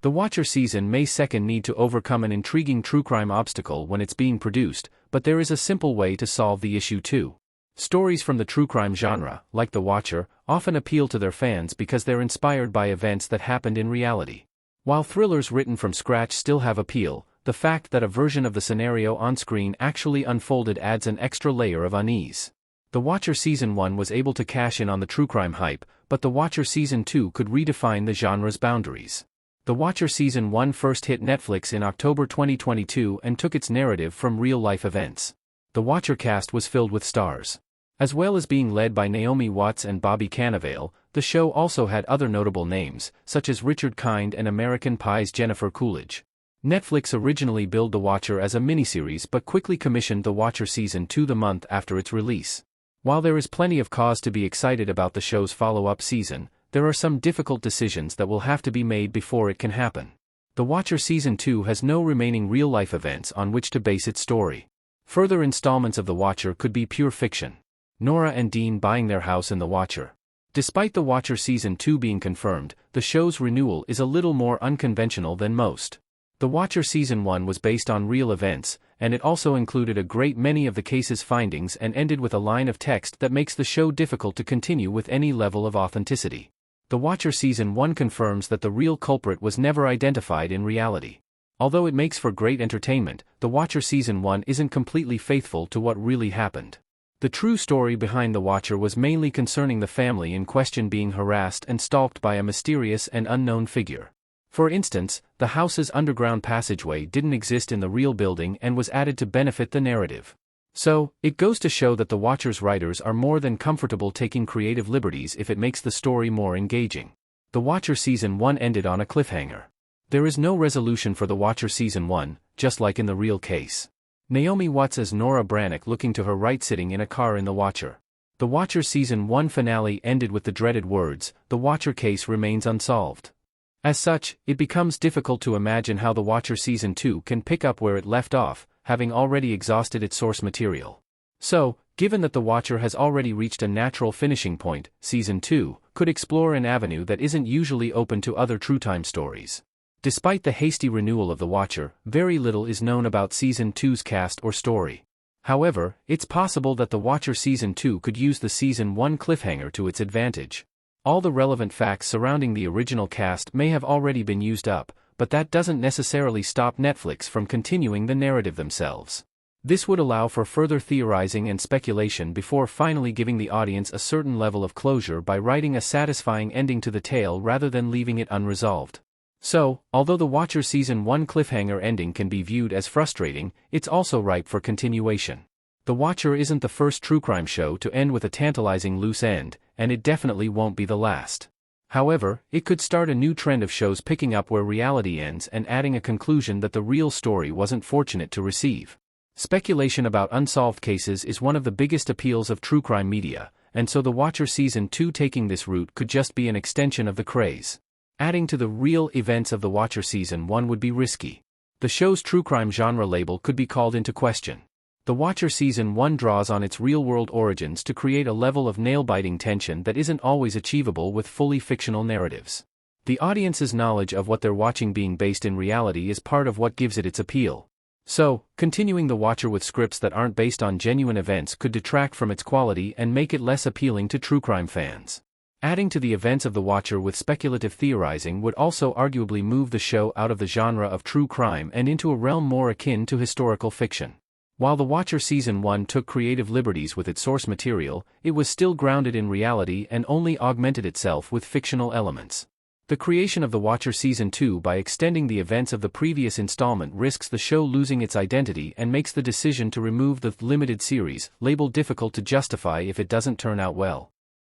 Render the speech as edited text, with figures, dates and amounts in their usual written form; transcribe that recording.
The Watcher season may second need to overcome an intriguing true crime obstacle when it's being produced, but there is a simple way to solve the issue too. Stories from the true crime genre, like The Watcher, often appeal to their fans because they're inspired by events that happened in reality. While thrillers written from scratch still have appeal, the fact that a version of the scenario on screen actually unfolded adds an extra layer of unease. The Watcher Season 1 was able to cash in on the true crime hype, but The Watcher Season 2 could redefine the genre's boundaries. The Watcher Season 1 first hit Netflix in October 2022 and took its narrative from real-life events. The Watcher cast was filled with stars. As well as being led by Naomi Watts and Bobby Cannavale, the show also had other notable names, such as Richard Kind and American Pie's Jennifer Coolidge. Netflix originally billed The Watcher as a miniseries but quickly commissioned The Watcher Season 2 the month after its release. While there is plenty of cause to be excited about the show's follow-up season, there are some difficult decisions that will have to be made before it can happen. The Watcher Season 2 has no remaining real-life events on which to base its story. Further installments of The Watcher could be pure fiction. Nora and Dean buying their house in The Watcher. Despite The Watcher Season 2 being confirmed, the show's renewal is a little more unconventional than most. The Watcher Season 1 was based on real events, and it also included a great many of the case's findings and ended with a line of text that makes the show difficult to continue with any level of authenticity. The Watcher Season 1 confirms that the real culprit was never identified in reality. Although it makes for great entertainment, The Watcher Season 1 isn't completely faithful to what really happened. The true story behind The Watcher was mainly concerning the family in question being harassed and stalked by a mysterious and unknown figure. For instance, the house's underground passageway didn't exist in the real building and was added to benefit the narrative. So, it goes to show that The Watcher's writers are more than comfortable taking creative liberties if it makes the story more engaging. The Watcher Season 1 ended on a cliffhanger. There is no resolution for The Watcher Season 1, just like in the real case. Naomi Watts as Nora Brannock looking to her right sitting in a car in The Watcher. The Watcher Season 1 finale ended with the dreaded words, "The Watcher case remains unsolved." As such, it becomes difficult to imagine how The Watcher Season 2 can pick up where it left off, having already exhausted its source material. So, given that The Watcher has already reached a natural finishing point, Season 2 could explore an avenue that isn't usually open to other true-time stories. Despite the hasty renewal of The Watcher, very little is known about Season 2's cast or story. However, it's possible that The Watcher Season 2 could use the Season 1 cliffhanger to its advantage. All the relevant facts surrounding the original cast may have already been used up, but that doesn't necessarily stop Netflix from continuing the narrative themselves. This would allow for further theorizing and speculation before finally giving the audience a certain level of closure by writing a satisfying ending to the tale rather than leaving it unresolved. So, although The Watcher Season 1 cliffhanger ending can be viewed as frustrating, it's also ripe for continuation. The Watcher isn't the first true crime show to end with a tantalizing loose end, and it definitely won't be the last. However, it could start a new trend of shows picking up where reality ends and adding a conclusion that the real story wasn't fortunate to receive. Speculation about unsolved cases is one of the biggest appeals of true crime media, and so The Watcher Season 2 taking this route could just be an extension of the craze. Adding to the real events of The Watcher Season 1 would be risky. The show's true crime genre label could be called into question. The Watcher Season 1 draws on its real-world origins to create a level of nail-biting tension that isn't always achievable with fully fictional narratives. The audience's knowledge of what they're watching being based in reality is part of what gives it its appeal. So, continuing The Watcher with scripts that aren't based on genuine events could detract from its quality and make it less appealing to true crime fans. Adding to the events of The Watcher with speculative theorizing would also arguably move the show out of the genre of true crime and into a realm more akin to historical fiction. While The Watcher Season 1 took creative liberties with its source material, it was still grounded in reality and only augmented itself with fictional elements. The creation of The Watcher Season 2 by extending the events of the previous installment risks the show losing its identity and makes the decision to remove the limited series label difficult to justify if it doesn't turn out well.